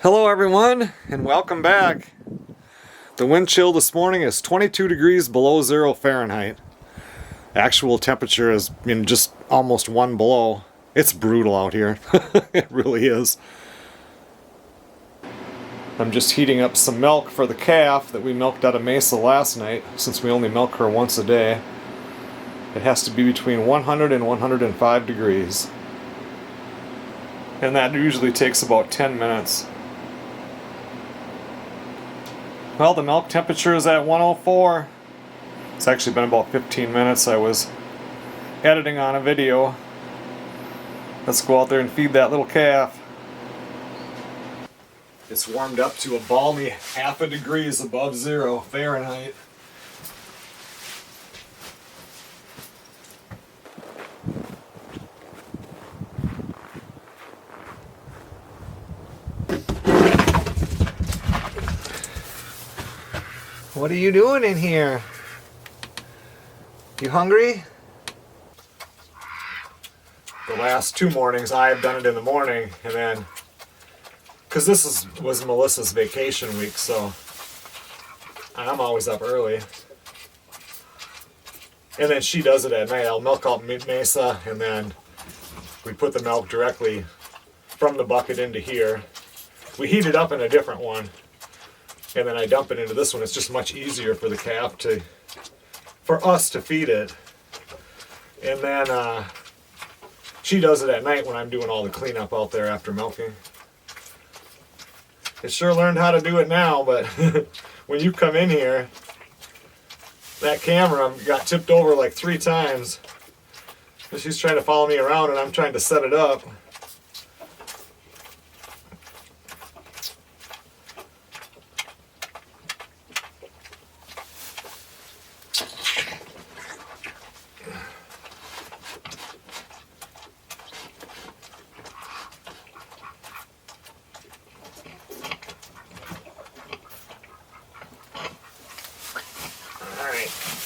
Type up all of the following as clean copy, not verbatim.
Hello everyone and welcome back. The wind chill this morning is 22 degrees below 0 Fahrenheit. Actual temperature is just almost 1 below. It's brutal out here. It really is. I'm just heating up some milk for the calf that we milked out of Mesa last night, since we only milk her once a day. It has to be between 100 and 105 degrees. And that usually takes about 10 minutes. Well, the milk temperature is at 104. It's actually been about 15 minutes. I was editing on a video. Let's go out there and feed that little calf. It's warmed up to a balmy half a degrees above 0 Fahrenheit. What are you doing in here? You hungry? The last 2 mornings I've done it in the morning, and then because this was Melissa's vacation week, so I'm always up early. And then she does it at night. I'll milk out Mesa, and then we put the milk directly from the bucket into here. We heat it up in a different one, and then I dump it into this one. It's just much easier for the calf for us to feed it. And then she does it at night when I'm doing all the cleanup out there after milking. It sure learned how to do it now, but when you come in here, that camera got tipped over like 3 times. She's trying to follow me around and I'm trying to set it up.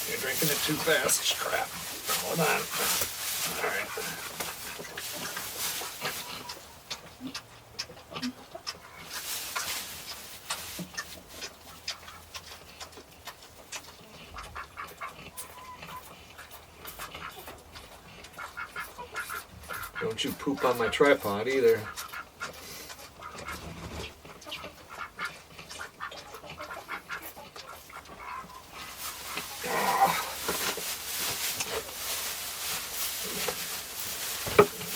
You're drinking it too fast. Crap. Hold on. Alright. Don't you poop on my tripod either.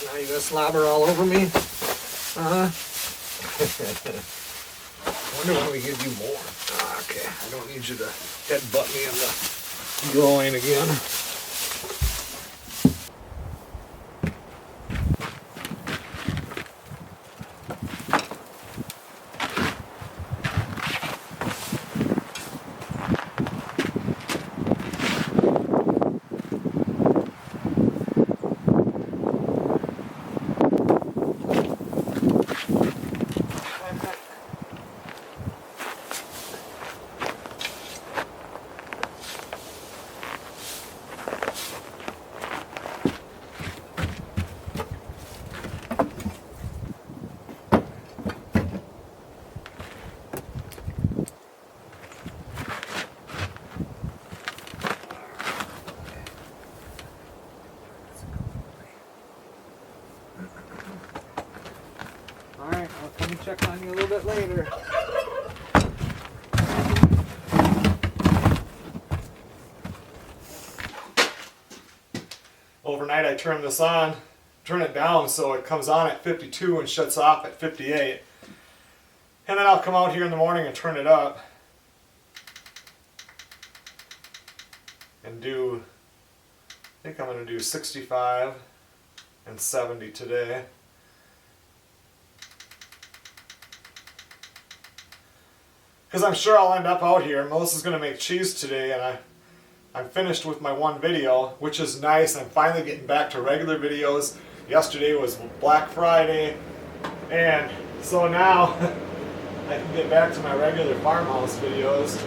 Now you gonna slobber all over me? I wonder when we give you more. Okay, I don't need you to headbutt me in the groin again. Alright, I'll come and check on you a little bit later. Overnight I turn this on, turn it down so it comes on at 52 and shuts off at 58. And then I'll come out here in the morning and turn it up. And I think I'm going to do 65 and 70 today. Because I'm sure I'll end up out here. Melissa's going to make cheese today, and I'm finished with my one video, which is nice. I'm finally getting back to regular videos. Yesterday was Black Friday, and so now I can get back to my regular farmhouse videos.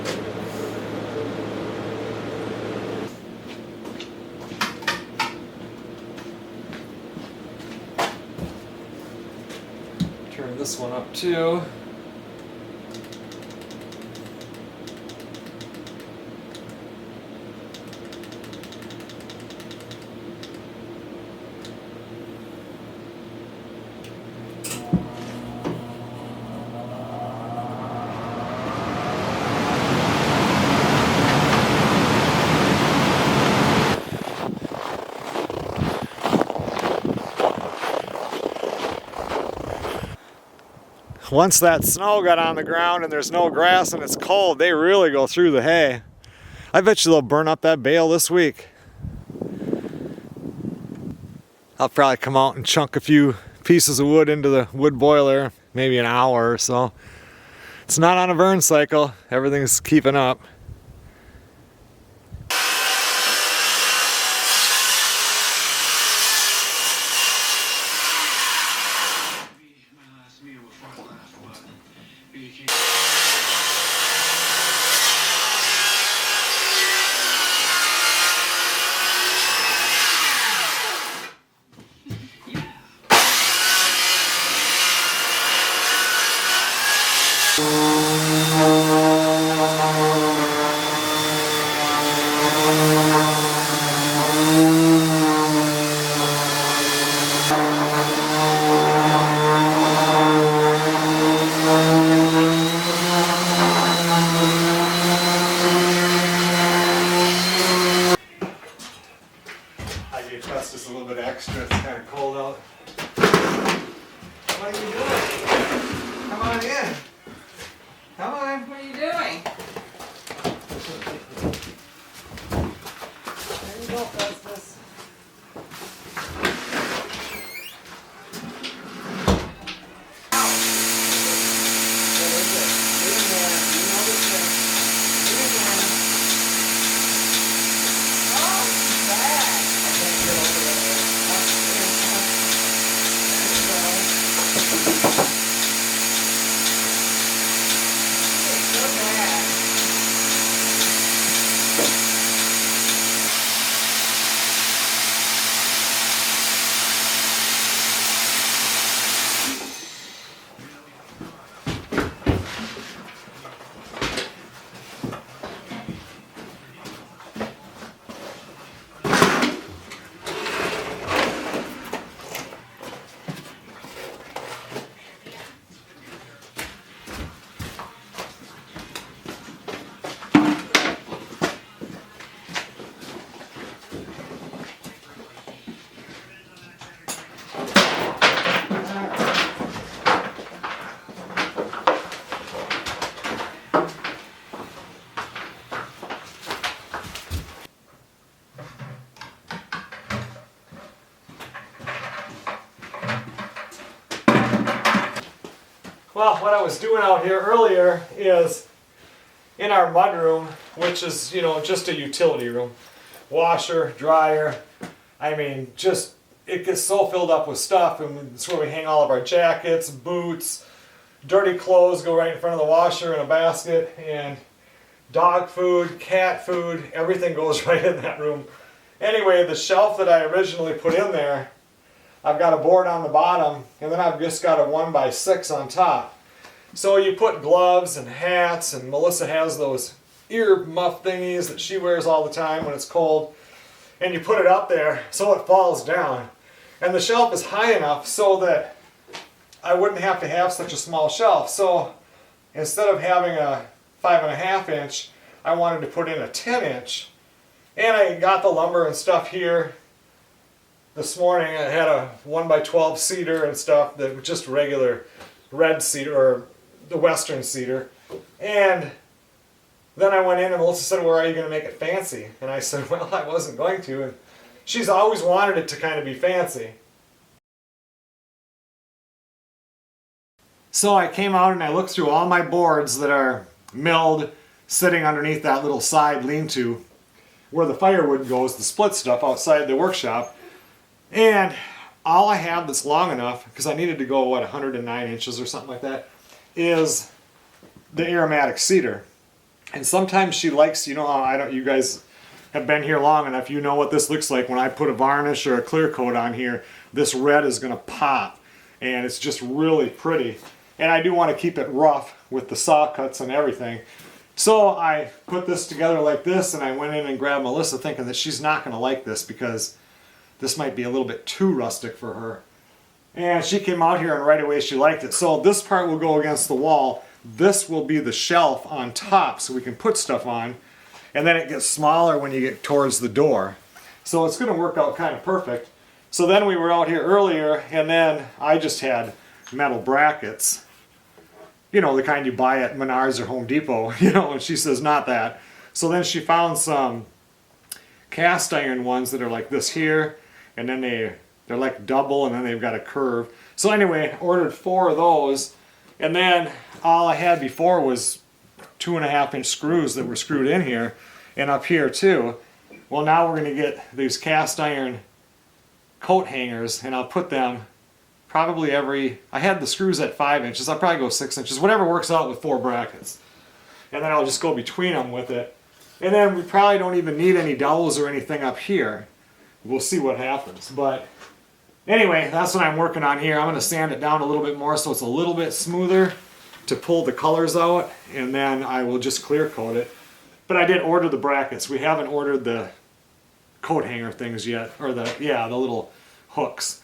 Turn this one up too. once that snow got on the ground and there's no grass and it's cold, they really go through the hay. I bet you they'll burn up that bale this week. I'll probably come out and chunk a few pieces of wood into the wood boiler, maybe an hour or so. It's not on a burn cycle, everything's keeping up. Just a little bit extra, it's kind of cold out. What are you doing? Come on in. Come on. What are you doing? There you go, Festus. Well, what I was doing out here earlier is in our mudroom, which is, you know, just a utility room. Washer, dryer, I mean, just, it gets so filled up with stuff, and it's where we hang all of our jackets, boots, dirty clothes go right in front of the washer in a basket, and dog food, cat food, everything goes right in that room. Anyway, the shelf that I originally put in there, I've got a board on the bottom, and then I've just got a 1x6 on top. So you put gloves and hats, and Melissa has those ear muff thingies that she wears all the time when it's cold, and you put it up there so it falls down. And the shelf is high enough so that I wouldn't have to have such a small shelf. So instead of having a 5.5 inch, I wanted to put in a 10 inch. And I got the lumber and stuff here. This morning I had a 1x12 cedar and stuff, that was just regular red cedar, or the western cedar. And then I went in and Melissa said, "Well, are you going to make it fancy?" And I said, "Well, I wasn't going to." And she's always wanted it to kind of be fancy. So I came out and I looked through all my boards that are milled, sitting underneath that little side lean-to where the firewood goes, the split stuff outside the workshop. And all I have that's long enough, because I needed to go, what, 109 inches or something like that, is the Aromatic cedar. And sometimes she likes, you know how you guys have been here long enough, you know what this looks like when I put a varnish or a clear coat on here. This red is going to pop, and it's just really pretty. And I do want to keep it rough with the saw cuts and everything. So I put this together like this, and I went in and grabbed Melissa thinking that she's not going to like this because this might be a little bit too rustic for her. And she came out here and right away she liked it. So this part will go against the wall. This will be the shelf on top so we can put stuff on. And then it gets smaller when you get towards the door. So it's going to work out kind of perfect. So then we were out here earlier, and then I just had metal brackets you know, the kind you buy at Menards or Home Depot, you know, and she says not that. So then she found some cast iron ones that are like this here, and then they're like double, and then they've got a curve. So anyway, ordered 4 of those, and then all I had before was 2.5-inch screws that were screwed in here and up here too. Well, now we're going to get these cast iron coat hangers, and I'll put them probably every, I had the screws at 5 inches, I'll probably go 6 inches, whatever works out with 4 brackets. And then I'll just go between them with it. And then we probably don't even need any dowels or anything up here. We'll see what happens. But anyway, that's what I'm working on here. I'm going to sand it down a little bit more so it's a little bit smoother to pull the colors out, and then I will just clear coat it. But I did order the brackets. We haven't ordered the coat hanger things yet, or the little hooks.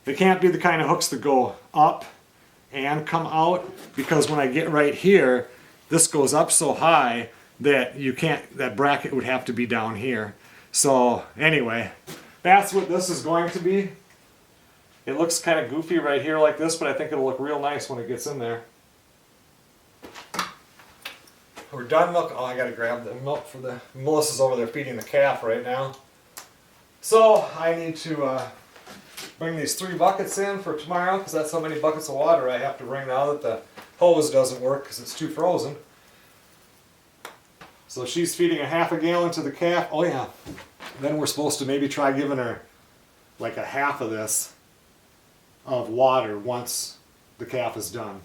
They can't be the kind of hooks that go up and come out, because when I get right here, this goes up so high that you can't, that bracket would have to be down here. So anyway, that's what this is going to be. It looks kind of goofy right here like this, but I think it'll look real nice when it gets in there. We're done milk. Oh, I gotta grab the milk for the, Melissa's over there feeding the calf right now. So I need to bring these 3 buckets in for tomorrow, because that's how many buckets of water I have to bring now that the hose doesn't work because it's too frozen. So she's feeding a 1/2 gallon to the calf. Oh yeah. Then we're supposed to maybe try giving her like a half of this of water once the calf is done.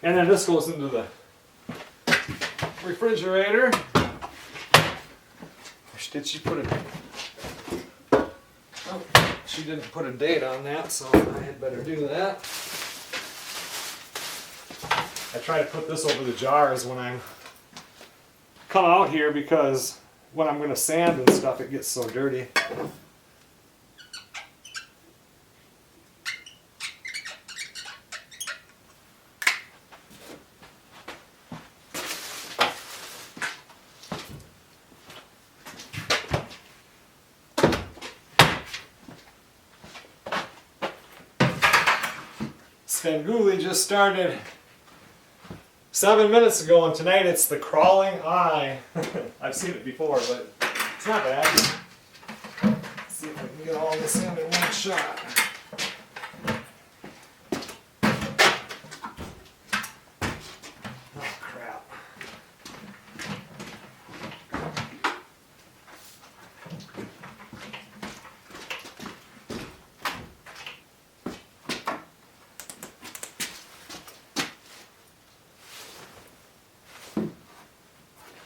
And then this goes into the refrigerator. Did she put a... Oh, she didn't put a date on that, so I had better do that. I try to put this over the jars when I come out here, because when I'm going to sand and stuff, it gets so dirty. Svengoolie just started 7 minutes ago, and tonight it's the crawling eye. I've seen it before, but it's not bad. Let's see if I can get all this in one shot. Oh, crap.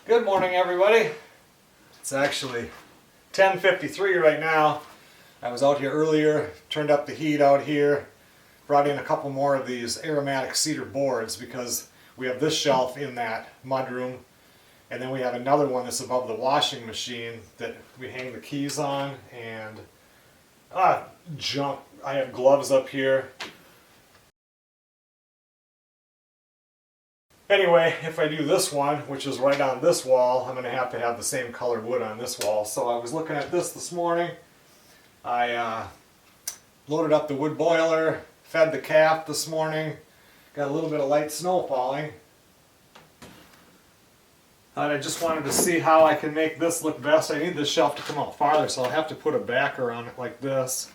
Good morning, everybody. It's actually 10:53 right now. I was out here earlier, turned up the heat out here, brought in a couple more of these Aromatic Cedar boards, because we have this shelf in that mudroom, and then we have another one that's above the washing machine that we hang the keys on, and junk. I have gloves up here. Anyway, if I do this one, which is right on this wall, I'm going to have the same color wood on this wall. So I was looking at this morning. I loaded up the wood boiler, fed the calf this morning. Got a little bit of light snow falling. And I just wanted to see how I can make this look best. I need this shelf to come out farther, so I'll have to put a backer on it like this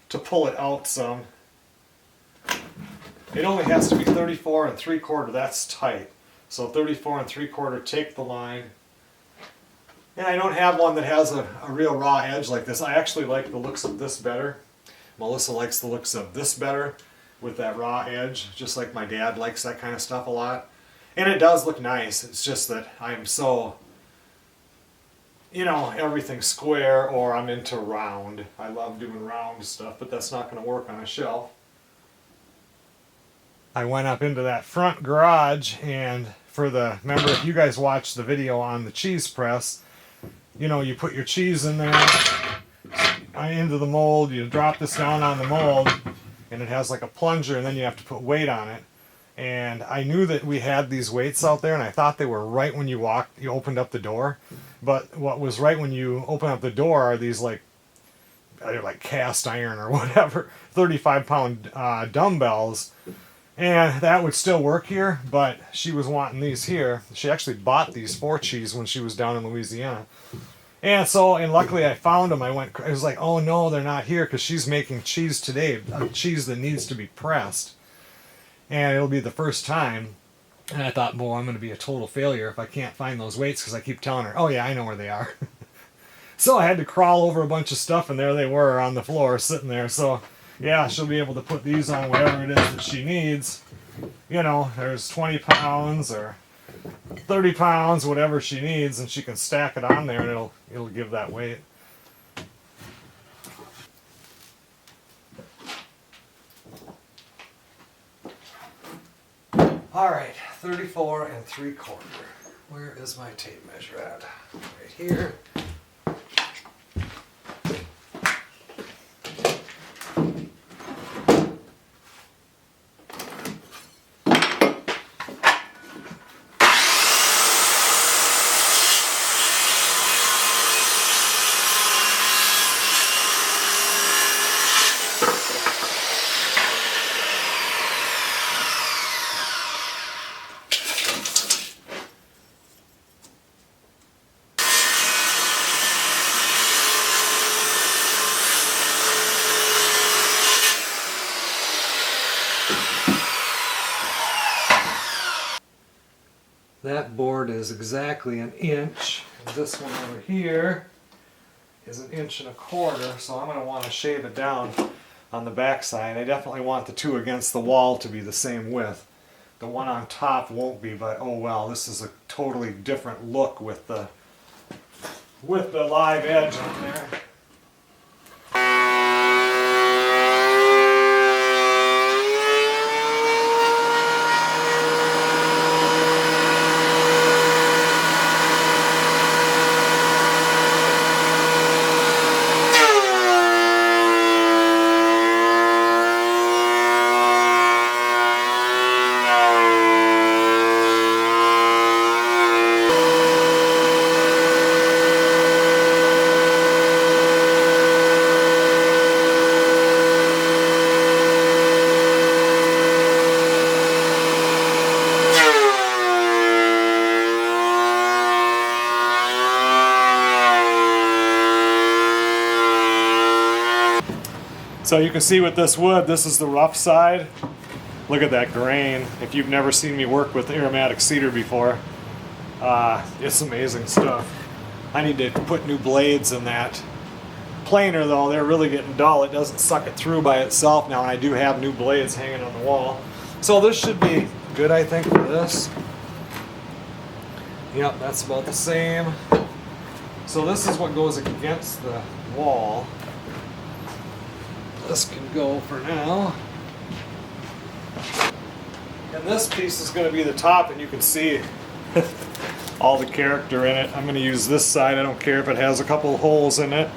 to pull it out some. It only has to be 34 3/4, that's tight. So 34 3/4, take the line. And I don't have one that has a real raw edge like this. I actually like the looks of this better. Melissa likes the looks of this better with that raw edge, just like my dad likes that kind of stuff a lot. And it does look nice. It's just that I'm so, you know, everything square, or I'm into round. I love doing round stuff, but that's not going to work on a shelf. I went up into that front garage, and remember if you guys watched the video on the cheese press, you know, you put your cheese in there, into the mold, you drop this down on the mold, and it has like a plunger, and then you have to put weight on it. And I knew that we had these weights out there, and I thought they were right when you opened up the door. But what was right when you open up the door are these like cast iron or whatever, 35-pound dumbbells. And that would still work here, but she was wanting these here. She actually bought these for cheese when she was down in Louisiana. And so, and luckily I found them. I was like, oh no, they're not here, because she's making cheese today, cheese that needs to be pressed. And it'll be the first time. And I thought, boy, I'm going to be a total failure if I can't find those weights, because I keep telling her, oh yeah, I know where they are. So I had to crawl over a bunch of stuff, and there they were on the floor sitting there. So yeah, she'll be able to put these on whatever it is that she needs. You know, there's 20 pounds or 30 pounds, whatever she needs, and she can stack it on there, and it'll give that weight. All right, 34 3/4. Where is my tape measure at? Right here. That board is exactly 1 inch. And this one over here is 1 1/4 inches, so I'm going to want to shave it down on the back side. I definitely want the two against the wall to be the same width. The one on top won't be, but oh well, this is a totally different look with the live edge on there. So you can see with this wood, this is the rough side. Look at that grain. If you've never seen me work with Aromatic Cedar before, it's amazing stuff. I need to put new blades in that planer though. They're really getting dull. It doesn't suck it through by itself now, and I do have new blades hanging on the wall. So this should be good, I think, for this. Yep, that's about the same. So this is what goes against the wall. This can go for now. And this piece is going to be the top, and you can see all the character in it. I'm going to use this side. I don't care if it has a couple of holes in it.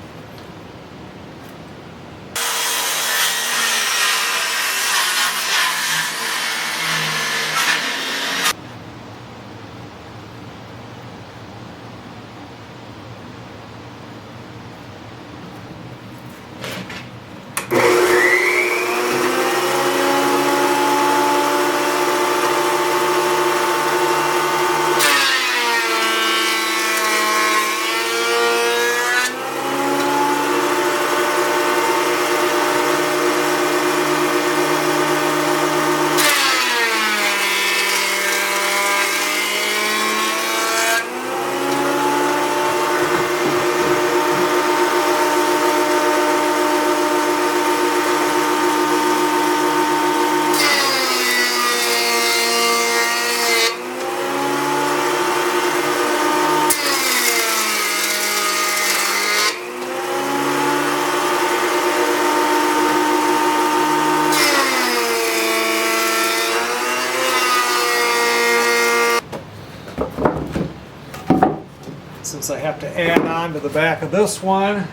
Since I have to add on to the back of this one.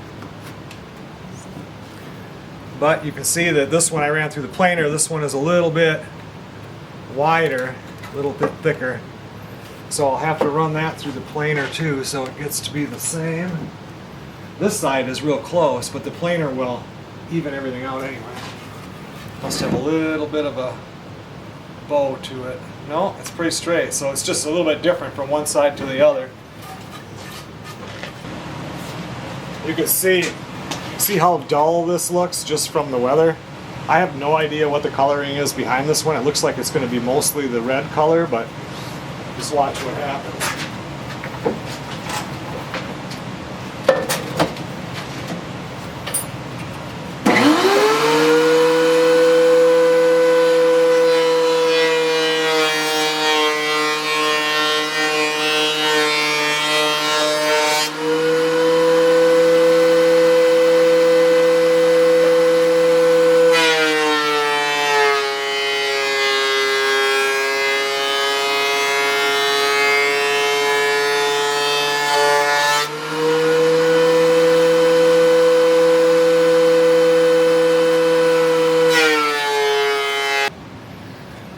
But you can see that this one I ran through the planer. This one is a little bit wider, a little bit thicker. So I'll have to run that through the planer too, so it gets to be the same. This side is real close, but the planer will even everything out anyway. Must have a little bit of a bow to it. No, it's pretty straight, so it's just a little bit different from one side to the other. You can see how dull this looks just from the weather. I have no idea what the coloring is behind this one. It looks like it's going to be mostly the red color, but just watch what happens.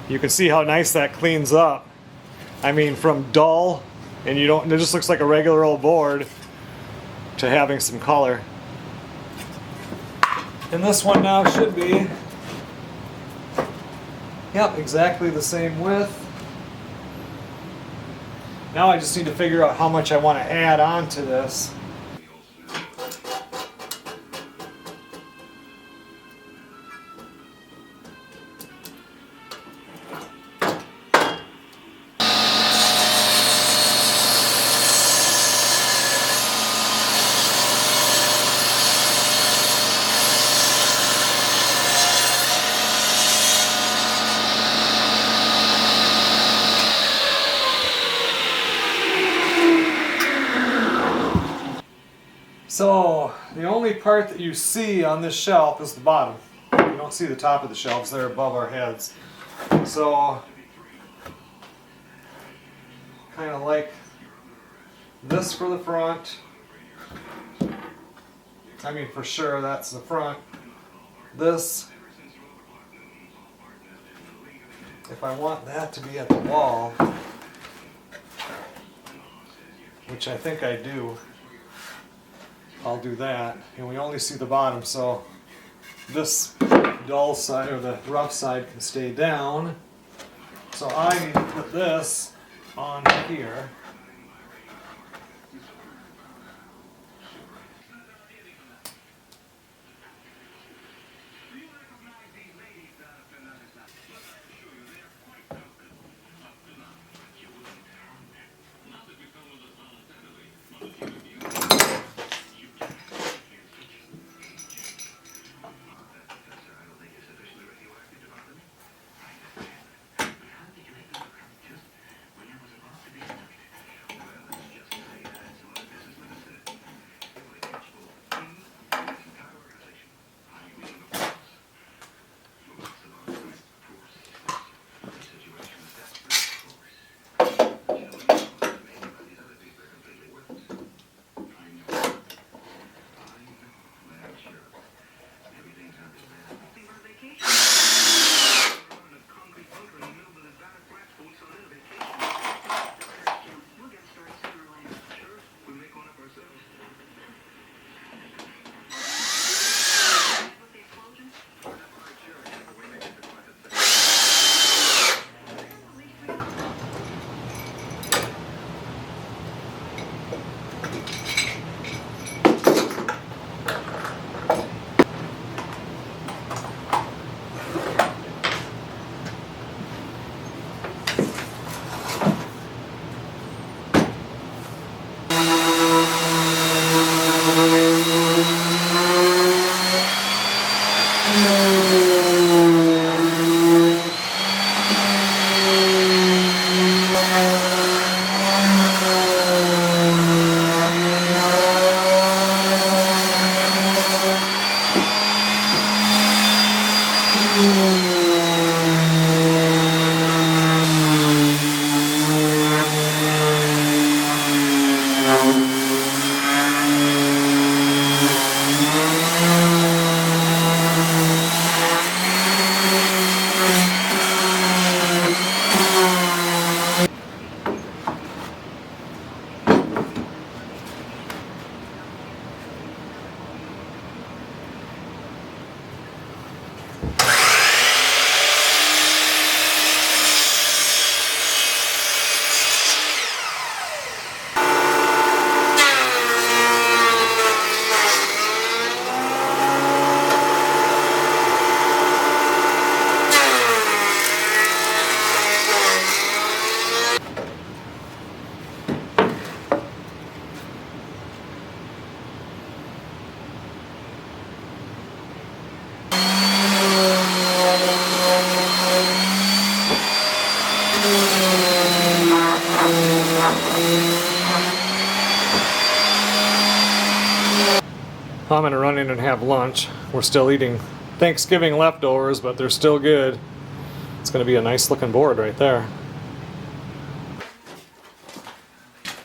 You can see how nice that cleans up. I mean, from dull, and it just looks like a regular old board, to having some color. And this one now should be, yep, exactly the same width. Now I just need to figure out how much I want to add on to this. So the only part that you see on this shelf is the bottom. You don't see the top of the shelves, they're above our heads. So kind of like this for the front. I mean, for sure that's the front. This, if I want that to be at the wall, which I think I do, I'll do that, and we only see the bottom, so this dull side or the rough side can stay down. So I need to put this on here. I'm gonna run in and have lunch. We're still eating Thanksgiving leftovers, but they're still good. It's gonna be a nice looking board right there.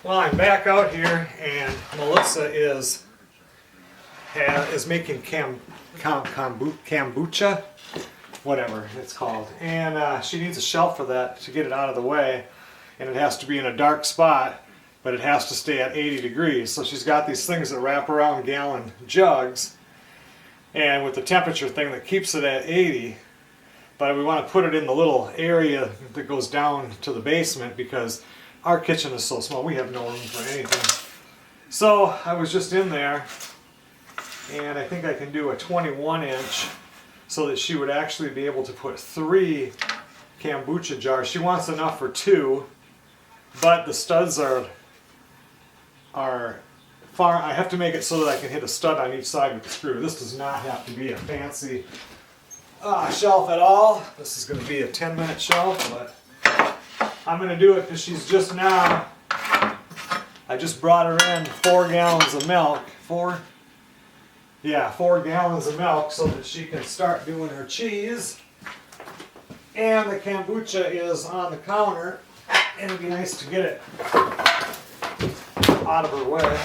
Well, I'm back out here, and Melissa is making kombucha, whatever it's called, and she needs a shelf for that to get it out of the way, and it has to be in a dark spot, but it has to stay at 80 degrees. So she's got these things that wrap around gallon jugs, and with the temperature thing that keeps it at 80. But we want to put it in the little area that goes down to the basement because our kitchen is so small, we have no room for anything. So I was just in there, and I think I can do a 21 inch so that she would actually be able to put 3 kombucha jars. She wants enough for 2, but the studs are far. I have to make it so that I can hit a stud on each side with the screw. This does not have to be a fancy shelf at all. This is going to be a 10-minute shelf, but I'm going to do it because she's just now, I just brought her in 4 gallons of milk. 4 gallons of milk so that she can start doing her cheese. And the kombucha is on the counter, and it'd be nice to get it out of her way.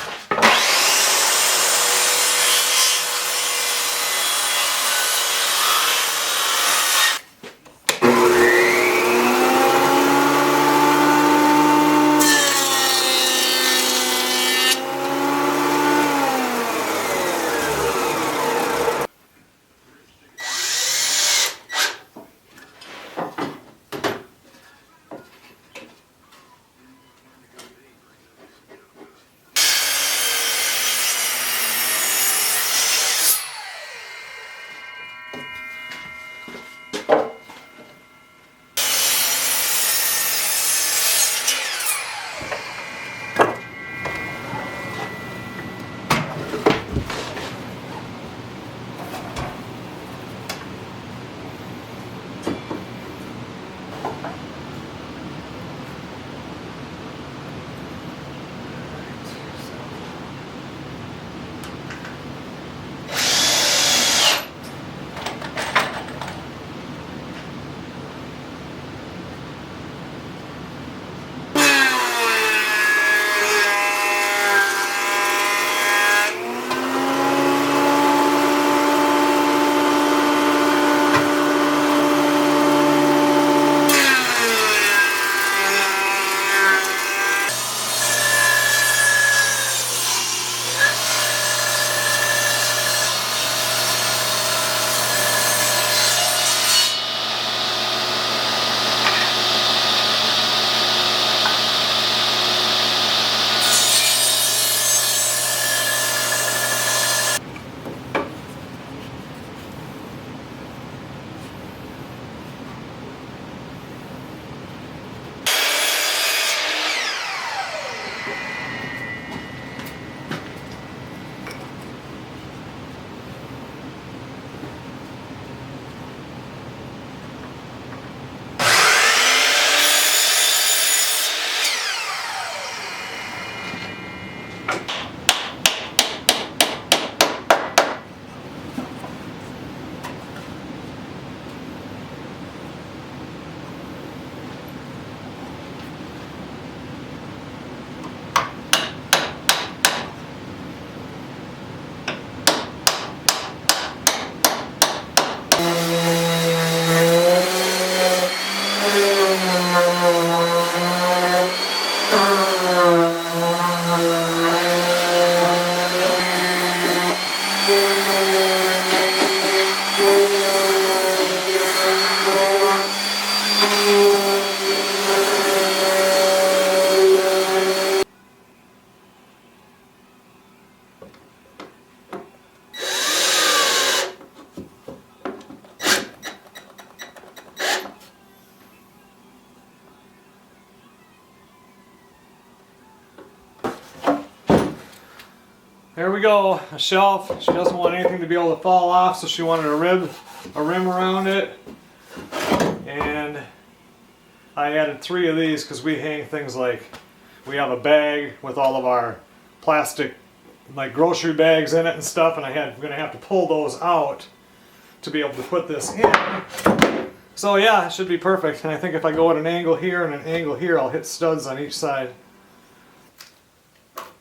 There we go, a shelf. She doesn't want anything to be able to fall off, so she wanted a rim around it. And I added 3 of these because we hang things like, we have a bag with all of our plastic my grocery bags in it and stuff, and I'm going to have to pull those out to be able to put this in. So yeah, it should be perfect. And I think if I go at an angle here and an angle here, I'll hit studs on each side.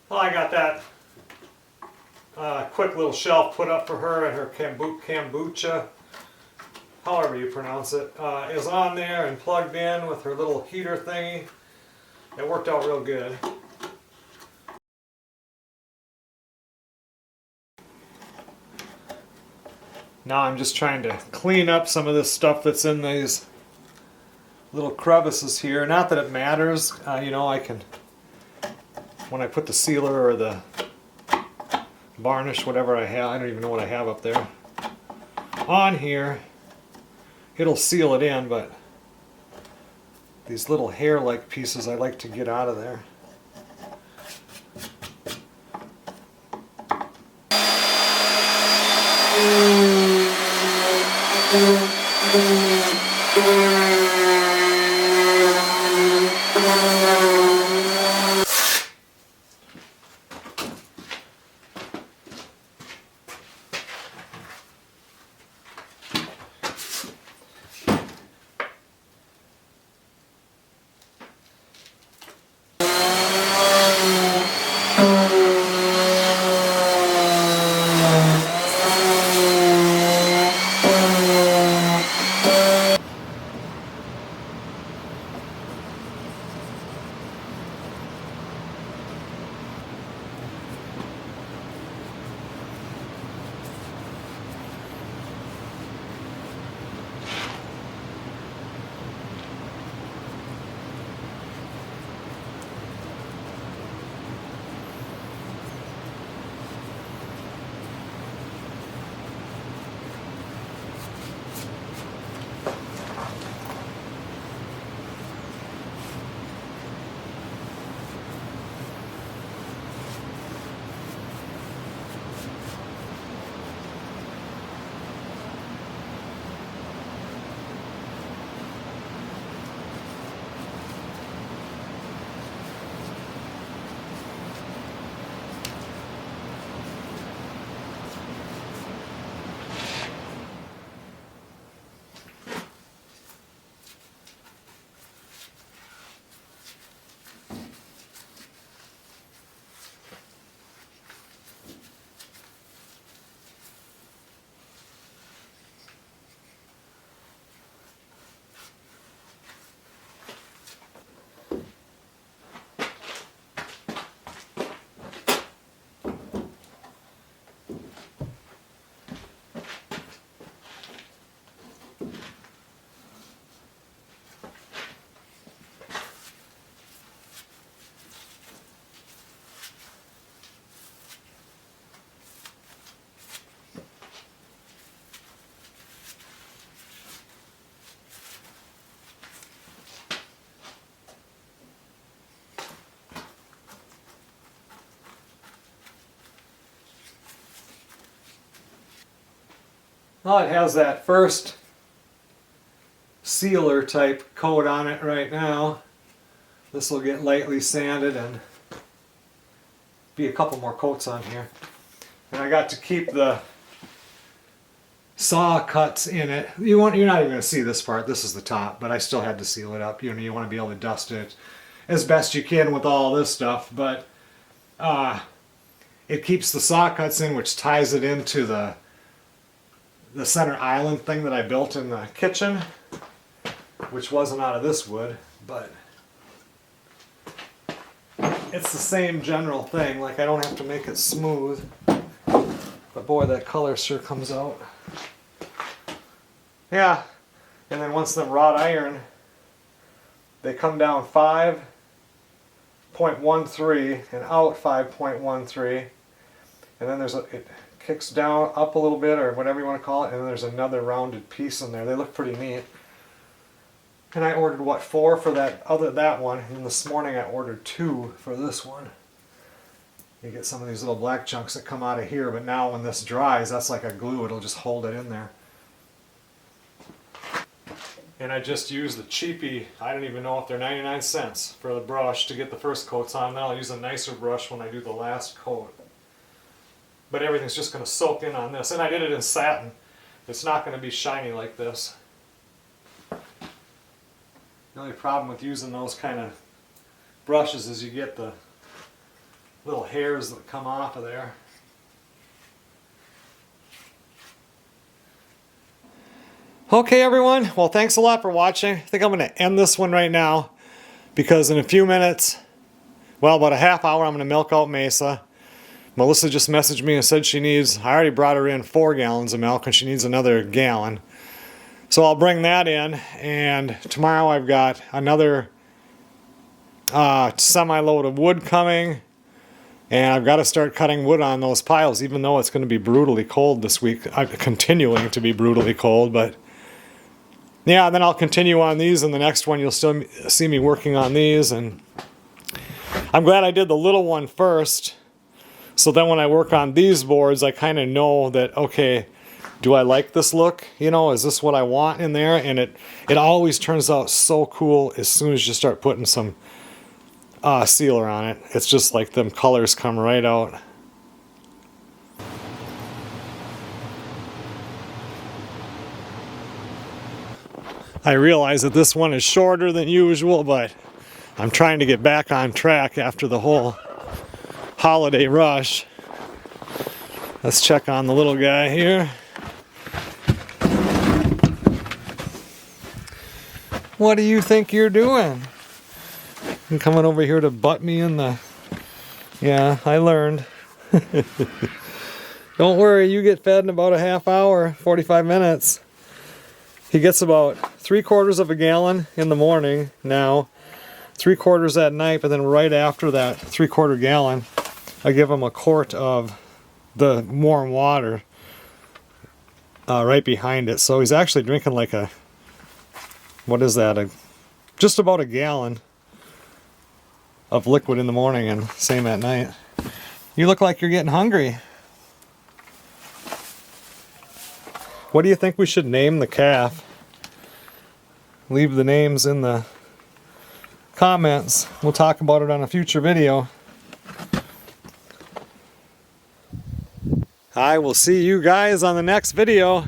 Well, I got that quick little shelf put up for her, and her kombucha, however you pronounce it, is on there and plugged in with her little heater thingy. It worked out real good. Now I'm just trying to clean up some of this stuff that's in these little crevices here. Not that it matters, you know, I can, when I put the sealer or the varnish, whatever I have, I don't even know what I have up there, on here, it'll seal it in, but these little hair-like pieces I like to get out of there. Well, it has that first sealer type coat on it right now. This will get lightly sanded and be a couple more coats on here. And I got to keep the saw cuts in it. You're not even going to see this part. This is the top, but I still had to seal it up. You know, you want to be able to dust it as best you can with all this stuff, but it keeps the saw cuts in, which ties it into the center island thing that I built in the kitchen, which wasn't out of this wood, but it's the same general thing. Like, I don't have to make it smooth, but boy, that color sure comes out. Yeah, and then once them wrought iron, they come down 5.13 and out 5.13, and then it kicks down up a little bit, or whatever you want to call it, and then there's another rounded piece in there. They look pretty neat. And I ordered, what, 4 for that one, and this morning I ordered 2 for this one. You get some of these little black chunks that come out of here, but now when this dries, that's like a glue. It'll just hold it in there. And I just used the cheapy, I don't even know if they're 99 cents for the brush to get the first coats on. Then I'll use a nicer brush when I do the last coat. but everything's just going to soak in on this. And I did it in satin. It's not going to be shiny like this. The only problem with using those kind of brushes is you get the little hairs that come off of there. Okay everyone, well thanks a lot for watching. I think I'm going to end this one right now because in a few minutes, well about a half hour, I'm going to milk out Mesa. Melissa just messaged me and said she needs, I already brought her in 4 gallons of milk and she needs another gallon. So I'll bring that in, and tomorrow I've got another semi-load of wood coming, and I've got to start cutting wood on those piles even though it's going to be brutally cold this week. I'm continuing to be brutally cold, but yeah, then I'll continue on these, and the next one you'll still see me working on these. And I'm glad I did the little one first, so then when I work on these boards I kind of know that, okay, do I like this look? You know, is this what I want in there? And it always turns out so cool as soon as you start putting some sealer on it. It's just like them colors come right out. I realize that this one is shorter than usual, but I'm trying to get back on track after the whole holiday rush. Let's check on the little guy here. What do you think you're doing? You coming over here to butt me in the... Yeah, I learned. Don't worry, you get fed in about a half hour, 45 minutes. He gets about 3/4 of a gallon in the morning now, 3/4 at night, but then right after that 3/4 gallon, I give him a quart of the warm water right behind it. So he's actually drinking like a... What is that? Just about a gallon of liquid in the morning and same at night. You look like you're getting hungry. What do you think we should name the calf? Leave the names in the comments. We'll talk about it on a future video. I will see you guys on the next video.